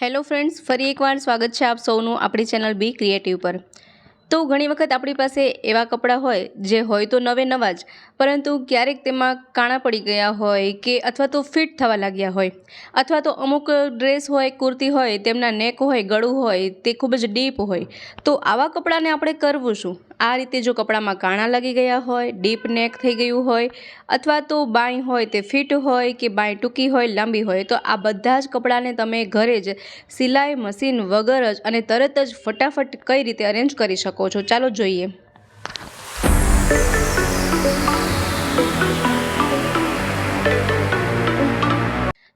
Hello friends, ફરી એકવાર સ્વાગત છે આપ સૌનું આપણી ચેનલ બી ક્રિએટિવ પર। તો ઘણી વખત આપણી પાસે એવા કપડાં હોય જે હોય તો નવે નવા જ, પરંતુ ક્યારેક તેમાં કાણા પડી ગયા હોય કે અથવા તો ફિટ થવા લાગ્યા હોય, અથવા તો અમુક ડ્રેસ હોય, કુર્તી હોય, તેમના નેક હોય, ગળું હોય તે ખૂબ જ ડીપ હોય। તો આવા કપડાને આપણે કરવું શું? આ રીતે જો કપડામાં કાણા લાગી ગયા હોય, ડીપ નેક થઈ ગયું હોય, અથવા તો બાંય હોય તે ફિટ હોય કે બાંય ટૂંકી હોય, લાંબી હોય, તો આ બધા જ કપડાને તમે ઘરે જ સિલાઈ મશીન વગર જ અને તરત જ ફટાફટ કઈ રીતે અરેન્જ કરી શકો છો, ચાલો જોઈએ।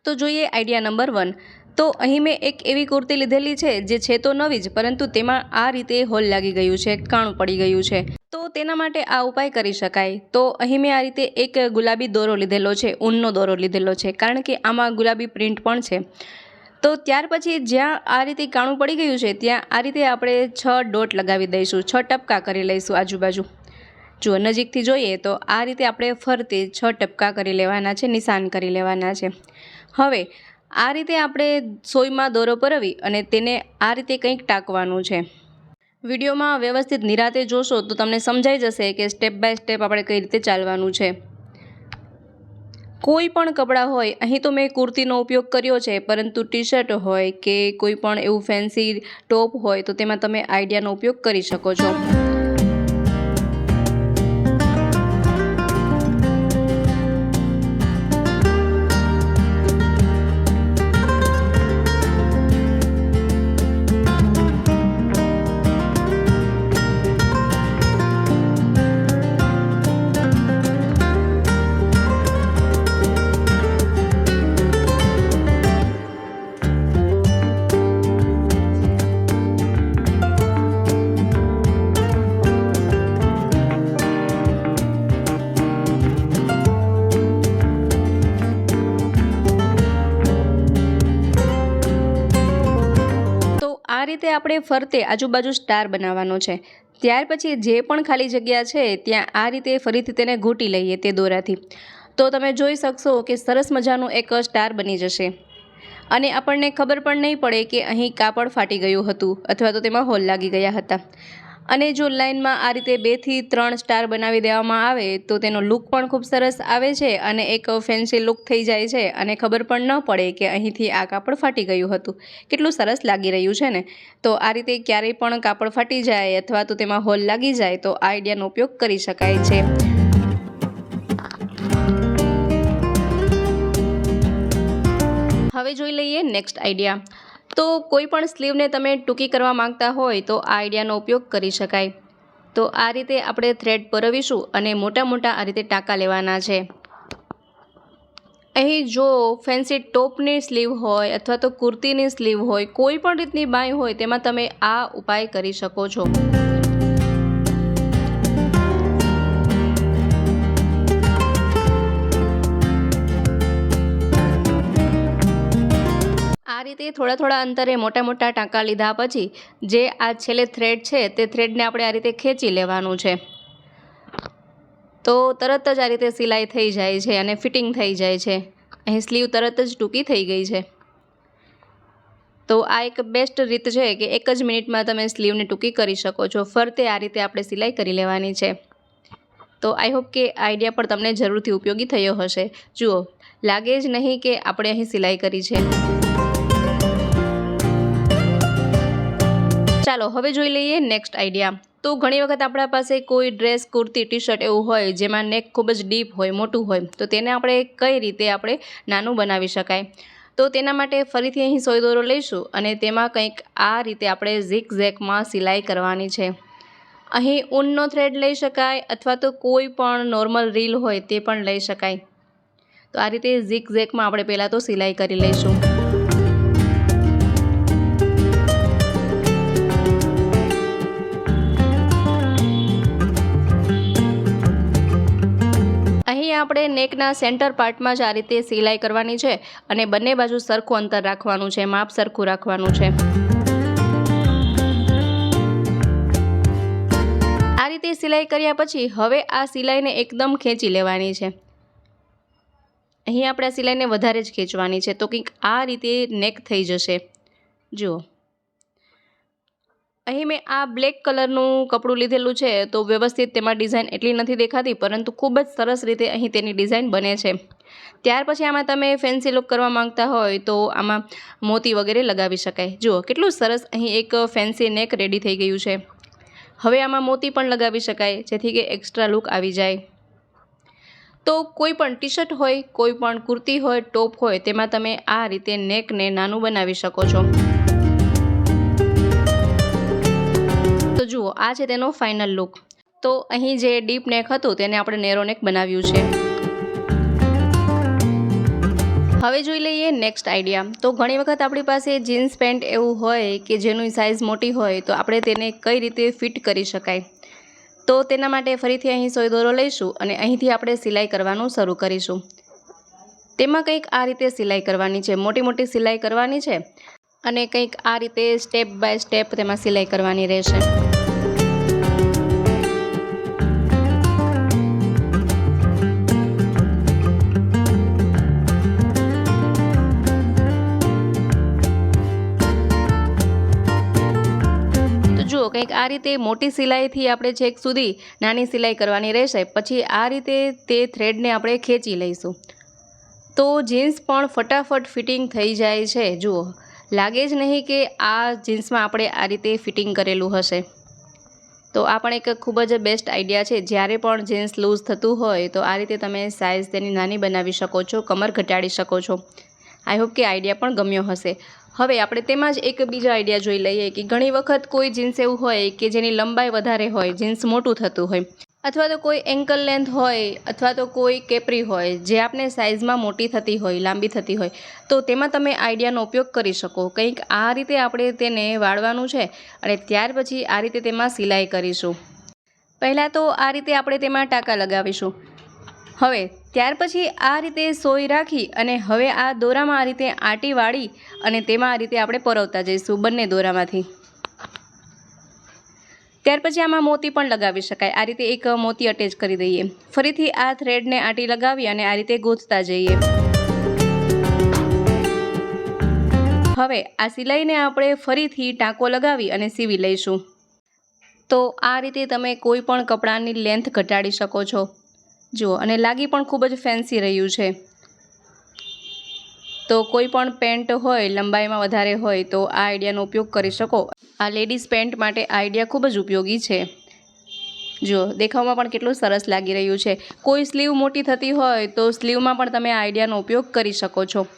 તો જોઈએ આઈડિયા નંબર 1। તો અહીં મેં એક એવી કુર્તી લીધેલી છે જે છે તો નવી જ, પરંતુ તેમાં આ રીતે હોલ લાગી ગયું છે, કાણું પડી ગયું છે। તો તેના માટે આ ઉપાય કરી શકાય। તો અહીં મેં આ રીતે એક ગુલાબી દોરો લીધેલો છે, ઊનનો દોરો લીધેલો છે, કારણ કે આમાં ગુલાબી પ્રિન્ટ પણ છે। તો ત્યાર પછી જ્યાં આ રીતે કાણું પડી ગયું છે ત્યાં આ રીતે આપણે 6 ડોટ લગાવી દઈશું, 6 ટપકા કરી લઈશું આજુબાજુ। જો નજીકથી જોઈએ તો આ રીતે આપણે ફરતે 6 ટપકા કરી લેવાના છે, નિશાન કરી લેવાના છે। હવે આ રીતે આપણે સોયમાં દોરો પરવી અને તેને આ રીતે કંઈક ટાંકવાનું છે। વિડીયોમાં વ્યવસ્થિત નિરાતે જોશો તો તમને સમજાઈ જશે કે સ્ટેપ બાય સ્ટેપ આપણે કઈ રીતે ચાલવાનું છે। કોઈ પણ કપડાં હોય, અહીં તો મેં કુર્તીનો ઉપયોગ કર્યો છે, પરંતુ ટી શર્ટ હોય કે કોઈ પણ એવું ફેન્સી ટોપ હોય તો તેમાં તમે આઈડિયાનો ઉપયોગ કરી શકો છો। આ રીતે આપણે ફરતે આજુબાજુ સ્ટાર બનાવવાનો છે। ત્યાર પછી જે પણ ખાલી જગ્યા છે ત્યાં આ રીતે ફરીથી તેને ઘૂંટી લઈએ તે દોરાથી, તો તમે જોઈ શકશો કે સરસ મજાનું એક સ્ટાર બની જશે અને આપણને ખબર પણ નહીં પડે કે અહીં કાપડ ફાટી ગયું હતું અથવા તો તેમાં હોલ લાગી ગયા હતા। અને જો લાઇનમાં આ રીતે 2 થી 3 સ્ટાર બનાવી દેવામાં આવે તો તેનો લુક પણ ખૂબ સરસ આવે છે અને એક ફેન્સી લુક થઈ જાય છે અને ખબર પણ ન પડે કે અહીંથી આ કાપડ ફાટી ગયું હતું। કેટલું સરસ લાગી રહ્યું છે ને? તો આ રીતે ક્યારેય પણ કાપડ ફાટી જાય અથવા તો તેમાં હોલ લાગી જાય તો આ આઈડિયાનો ઉપયોગ કરી શકાય છે। હવે જોઈ લઈએ નેક્સ્ટ આઈડિયા। તો કોઈ પણ સ્લીવને તમે ટૂંકી કરવા માંગતા હોય તો આ આઈડિયાનો ઉપયોગ કરી શકાય। તો આ રીતે આપણે થ્રેડ પરવીશું અને મોટા મોટા આ રીતે ટાંકા લેવાના છે। અહીં જો ફેન્સી ટોપની સ્લીવ હોય અથવા તો કુર્તીની સ્લીવ હોય, કોઈ પણ રીતની બાંય હોય, તેમાં તમે આ ઉપાય કરી શકો છો। આ રીતે થોડા થોડા અંતરે મોટા મોટા ટાંકા લીધા પછી જે આ છેલ્લે થ્રેડ છે તે થ્રેડને આપણે આ રીતે ખેંચી લેવાનું છે, તો તરત જ આ રીતે સિલાઈ થઈ જાય છે અને ફિટિંગ થઈ જાય છે। અહીં સ્લીવ તરત જ ટૂંકી થઈ ગઈ છે। તો આ એક બેસ્ટ રીત છે કે 1 જ મિનિટમાં તમે સ્લીવને ટૂંકી કરી શકો છો। ફરતે આ રીતે આપણે સિલાઈ કરી લેવાની છે। તો આઈ હોપ કે આઈડિયા પણ તમને જરૂરથી ઉપયોગી થયો હશે। જુઓ, લાગે જ નહીં કે આપણે અહીં સિલાઈ કરી છે। ચાલો હવે જોઈ લઈએ નેક્સ્ટ આઈડિયા। તો ઘણી વખત આપણા પાસે કોઈ ડ્રેસ, કુર્તી, ટી શર્ટ એવું હોય જેમાં નેક ખૂબ જ ડીપ હોય, મોટું હોય, તો તેને આપણે કઈ રીતે આપણે નાનું બનાવી શકાય? તો તેના માટે ફરીથી અહીં સોય દોરો લઈશું અને તેમાં કંઈક આ રીતે આપણે ઝિગ ઝેગમાં સિલાઈ કરવાની છે। અહીં ઊનનો થ્રેડ લઈ શકાય અથવા તો કોઈ પણ નોર્મલ રીલ હોય તે પણ લઈ શકાય। તો આ રીતે ઝિગ ઝેગમાં આપણે પહેલાં તો સિલાઈ કરી લઈશું। અહીં આપણે નેકના સેન્ટર પાર્ટમાં જ આ રીતે સિલાઈ કરવાની છે અને બંને બાજુ સરખું અંતર રાખવાનું છે, માપ સરખું રાખવાનું છે। આ રીતે સિલાઈ કર્યા પછી હવે આ સિલાઈને એકદમ ખેંચી લેવાની છે। અહીં આપણે આ સિલાઈને વધારે જ ખેંચવાની છે, તો કંઈક આ રીતે નેક થઈ જશે। જુઓ અહીં મેં આ બ્લેક કલરનું કપડું લીધેલું છે, તો વ્યવસ્થિત તેમાં ડિઝાઇન એટલી નથી દેખાતી, પરંતુ ખૂબ જ સરસ રીતે અહીં તેની ડિઝાઇન બને છે. ત્યાર પછી આમાં તમે ફેન્સી લુક કરવા માંગતા હોય તો આમાં મોતી વગેરે લગાવી શકાય. જુઓ કેટલું સરસ અહીં એક ફેન્સી નેક રેડી થઈ ગયું છે. હવે આમાં મોતી પણ લગાવી શકાય, જેથી કે એક્સ્ટ્રા લુક આવી જાય. તો કોઈ પણ ટી શર્ટ હોય, કોઈ પણ કુર્તી હોય, ટોપ હોય, તેમાં તમે આ રીતે નેકને નાનું બનાવી શકો છો. તો જુઓ આ છે તેનો ફાઇનલ લુક. તો અહીં જે ડીપ નેક હતું તેને આપણે નેરો નેક બનાવ્યું છે. હવે જોઈ લઈએ નેક્સ્ટ આઈડિયા. તો ઘણી વખત આપણી પાસે જીન્સ પેન્ટ એવું હોય કે જેની સાઇઝ મોટી હોય, તો આપણે તેને કઈ રીતે ફિટ કરી શકાય. તો તેના માટે ફરીથી અહીં સોય દોરો લઈશું અને અહીંથી આપણે સિલાઈ કરવાનું શરૂ કરીશું. તેમાં કંઈક આ રીતે સિલાઈ કરવાની છે, મોટી મોટી સિલાઈ કરવાની છે અને કંઈક આ રીતે સ્ટેપ બાય સ્ટેપ તેમાં સિલાઈ કરવાની રહેશે. જુઓ કંઈક આ રીતે મોટી સિલાઈથી આપણે છેક સુધી નાની સિલાઈ કરવાની રહેશે. પછી આ રીતે તે થ્રેડને આપણે ખેંચી લઈશું, તો જીન્સ પણ ફટાફટ ફિટિંગ થઈ જાય છે. જુઓ લાગે જ નહીં કે આ જીન્સમાં આપણે આ રીતે ફિટિંગ કરેલું હશે. તો આ પણ એક ખૂબ જ બેસ્ટ આઈડિયા છે. જ્યારે પણ જીન્સ લૂઝ થતું હોય તો આ રીતે તમે સાઇઝ તેની નાની બનાવી શકો છો, કમર ઘટાડી શકો છો. આઈ હોપ કે આઈડિયા પણ ગમ્યો હશે. હવે આપણે તેમાં જ એક બીજો આઈડિયા જોઈ લઈએ કે ઘણી વખત કોઈ જીન્સ એવું હોય કે જેની લંબાઈ વધારે હોય, જીન્સ મોટું થતું હોય, અથવા તો કોઈ એન્કલ લેન્થ હોય, અથવા તો કોઈ કેપરી હોય જે આપણે સાઇઝમાં મોટી થતી હોય, લાંબી થતી હોય, તો તેમાં તમે આઈડિયાનો ઉપયોગ કરી શકો. કંઈક આ રીતે આપણે તેને વાળવાનું છે અને ત્યાર પછી આ રીતે તેમાં સિલાઈ કરીશું. પહેલાં તો આ રીતે આપણે તેમાં ટાંકા લગાવીશું. હવે ત્યાર પછી આ રીતે સોય રાખી અને હવે આ દોરામાં આ રીતે આંટી વાળી અને તેમાં આ રીતે આપણે પરોવતા જઈશું બંને દોરામાંથી. ત્યાર પછી આમાં મોતી પણ લગાવી શકાય. આ રીતે એક મોતી અટેચ કરી દઈએ. ફરીથી આ થ્રેડને આંટી લગાવી અને આ રીતે ગૂંથતા જઈએ. હવે આ સિલાઈને આપણે ફરીથી ટાંકો લગાવી અને સીવી લઈશું. તો આ રીતે તમે કોઈ પણ કપડાની લેન્થ ઘટાડી શકો છો. જુઓ અને લાગી પણ ખૂબ જ ફેન્સી રહ્યું છે. તો કોઈ પણ પેન્ટ હોય લંબાઈમાં વધારે હોય તો આ આઈડિયાનો ઉપયોગ કરી શકો. આ લેડીઝ પેન્ટ માટે આ આઈડિયા ખૂબ જ ઉપયોગી છે. જુઓ દેખાવમાં પણ કેટલું સરસ લાગી રહ્યું છે. કોઈ સ્લીવ મોટી થતી હોય તો સ્લીવમાં પણ તમે આ આઈડિયાનો ઉપયોગ કરી શકો છો.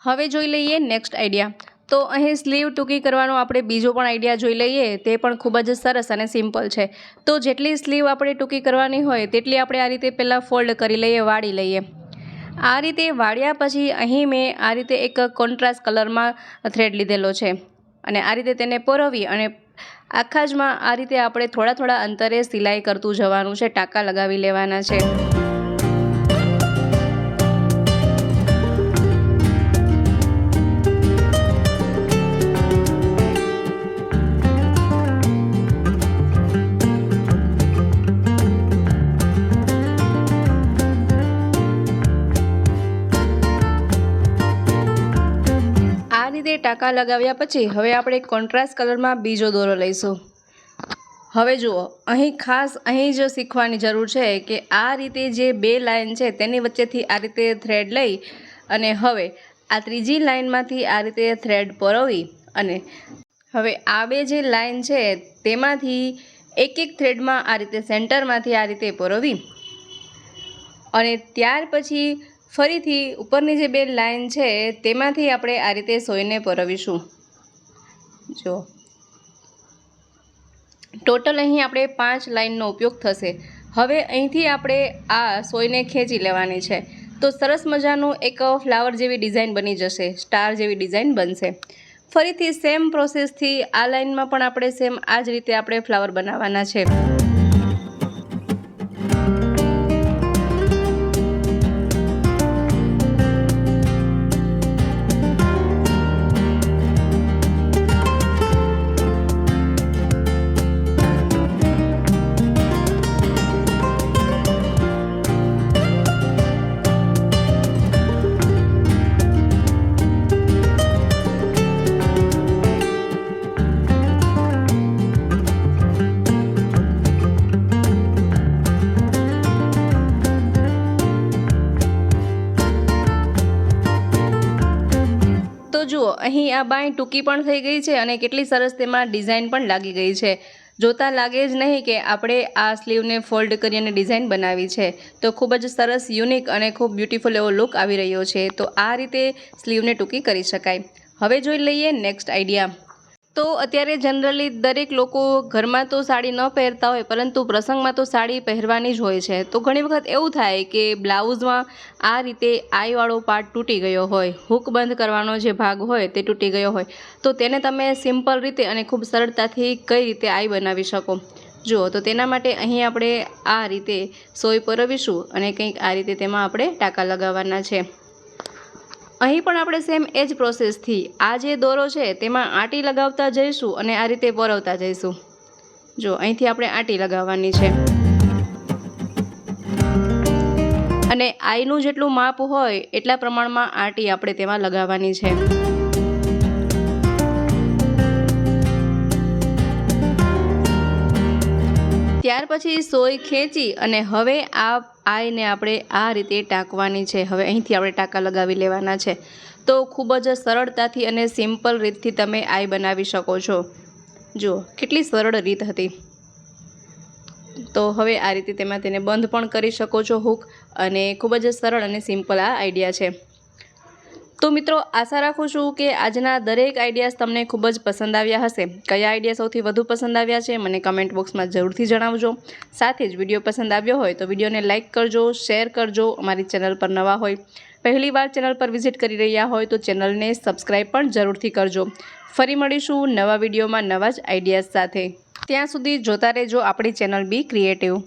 હવે જોઈ લઈએ નેક્સ્ટ આઈડિયા. તો અહીં સ્લીવ ટૂંકી કરવાનો આપણે બીજો પણ આઈડિયા જોઈ લઈએ. તે પણ ખૂબ જ સરસ અને સિમ્પલ છે. તો જેટલી સ્લીવ આપણે ટૂંકી કરવાની હોય તેટલી આપણે આ રીતે પહેલાં ફોલ્ડ કરી લઈએ, વાળી લઈએ. આ રીતે વાળ્યા પછી અહીં મેં આ રીતે એક કોન્ટ્રાસ્ટ કલરમાં થ્રેડ લીધેલો છે અને આ રીતે તેને પરોવી અને આખા જમાં આ રીતે આપણે થોડા થોડા અંતરે સિલાઈ કરતું જવાનું છે, ટાંકા લગાવી લેવાના છે. ટાંકા લગાવ્યા પછી હવે આપણે કોન્ટ્રાસ્ટ કલરમાં બીજો દોરો લઈશું. હવે જુઓ અહીં ખાસ અહીં જ શીખવાની જરૂર છે કે આ રીતે જે બે લાઇન છે તેની વચ્ચેથી આ રીતે થ્રેડ લઈ અને હવે આ ત્રીજી લાઇનમાંથી આ રીતે થ્રેડ પરોવી અને હવે આ બે જે લાઇન છે તેમાંથી એક એક થ્રેડમાં આ રીતે સેન્ટરમાંથી આ રીતે પરોવી અને ત્યાર પછી ફરીથી ઉપરની જે બે લાઇન છે તેમાંથી આપણે આ રીતે સોયને પરોવીશું. જો ટોટલ અહીં આપણે 5 લાઇનનો ઉપયોગ થશે. હવે અહીંથી આપણે આ સોયને ખેંચી લેવાની છે તો સરસ મજાનું એક ફ્લાવર જેવી ડિઝાઇન બની જશે, સ્ટાર જેવી ડિઝાઇન બનશે. ફરીથી સેમ પ્રોસેસથી આ લાઇનમાં પણ આપણે સેમ આ જ રીતે આપણે ફ્લાવર બનાવવાના છે. અહીં આ બાંય ટૂંકી પણ થઈ ગઈ છે અને કેટલી સરસ તેમાં ડિઝાઇન પણ લાગી ગઈ છે. જોતાં લાગે જ નહીં કે આપણે આ સ્લીવને ફોલ્ડ કરી અને ડિઝાઇન બનાવી છે. તો ખૂબ જ સરસ, યુનિક અને ખૂબ બ્યુટીફુલ એવો લુક આવી રહ્યો છે. તો આ રીતે સ્લીવને ટૂંકી કરી શકાય. હવે જોઈ લઈએ નેક્સ્ટ આઈડિયા. તો અત્યારે જનરલી દરેક લોકો ઘરમાં તો સાડી ન પહેરતા હોય, પરંતુ પ્રસંગમાં તો સાડી પહેરવાની જ હોય છે. તો ઘણી વખત એવું થાય કે બ્લાઉઝમાં આ રીતે આઈવાળો પાર્ટ તૂટી ગયો હોય, હૂક બંધ કરવાનો જે ભાગ હોય તે તૂટી ગયો હોય, તો તેને તમે સિમ્પલ રીતે અને ખૂબ સરળતાથી કઈ રીતે આઈ બનાવી શકો. જુઓ, તો તેના માટે અહીં આપણે આ રીતે સોય પરોવીશું અને કંઈક આ રીતે તેમાં આપણે ટાંકા લગાવવાના છે. અહીં પણ આપણે સેમ એ જ પ્રોસેસથી આ જે દોરો છે તેમાં આંટી લગાવતા જઈશું અને આ રીતે પરોવતા જઈશું. જો, અહીંથી આપણે આંટી લગાવવાની છે અને આઈનું જેટલું માપ હોય એટલા પ્રમાણમાં આંટી આપણે તેમાં લગાવવાની છે. ત્યાર પછી સોય ખેંચી અને હવે આ આઈને આપણે આ રીતે ટાંકવાની છે. હવે અહીંથી આપણે ટાંકા લગાવી લેવાના છે. તો ખૂબ જ સરળતાથી અને સિમ્પલ રીતથી તમે આઈ બનાવી શકો છો. જુઓ, કેટલી સરળ રીત હતી. તો હવે આ રીતે તેમાં તેને બંધ પણ કરી શકો છો હૂક, અને ખૂબ જ સરળ અને સિમ્પલ આ આઈડિયા છે. તો મિત્રો, આશા રાખું છું કે આજના દરેક આઈડિયાઝ તમને ખૂબ જ પસંદ આવ્યા હશે. કયા આઈડિયા સૌથી વધુ પસંદ આવ્યા છે મને કમેન્ટ બોક્સમાં જરૂરથી જણાવજો. સાથે જ વિડીયો પસંદ આવ્યો હોય તો વિડીયોને લાઇક કરજો, શેર કરજો. અમારી ચેનલ પર નવા હોય, પહેલીવાર ચેનલ પર વિઝિટ કરી રહ્યા હોય તો ચેનલને સબસ્ક્રાઈબ પણ જરૂરથી કરજો. ફરી મળીશું નવા વિડીયોમાં નવા જ આઈડિયાઝ સાથે. ત્યાં સુધી જોતા રહેજો આપણી ચેનલ બી ક્રિએટિવ.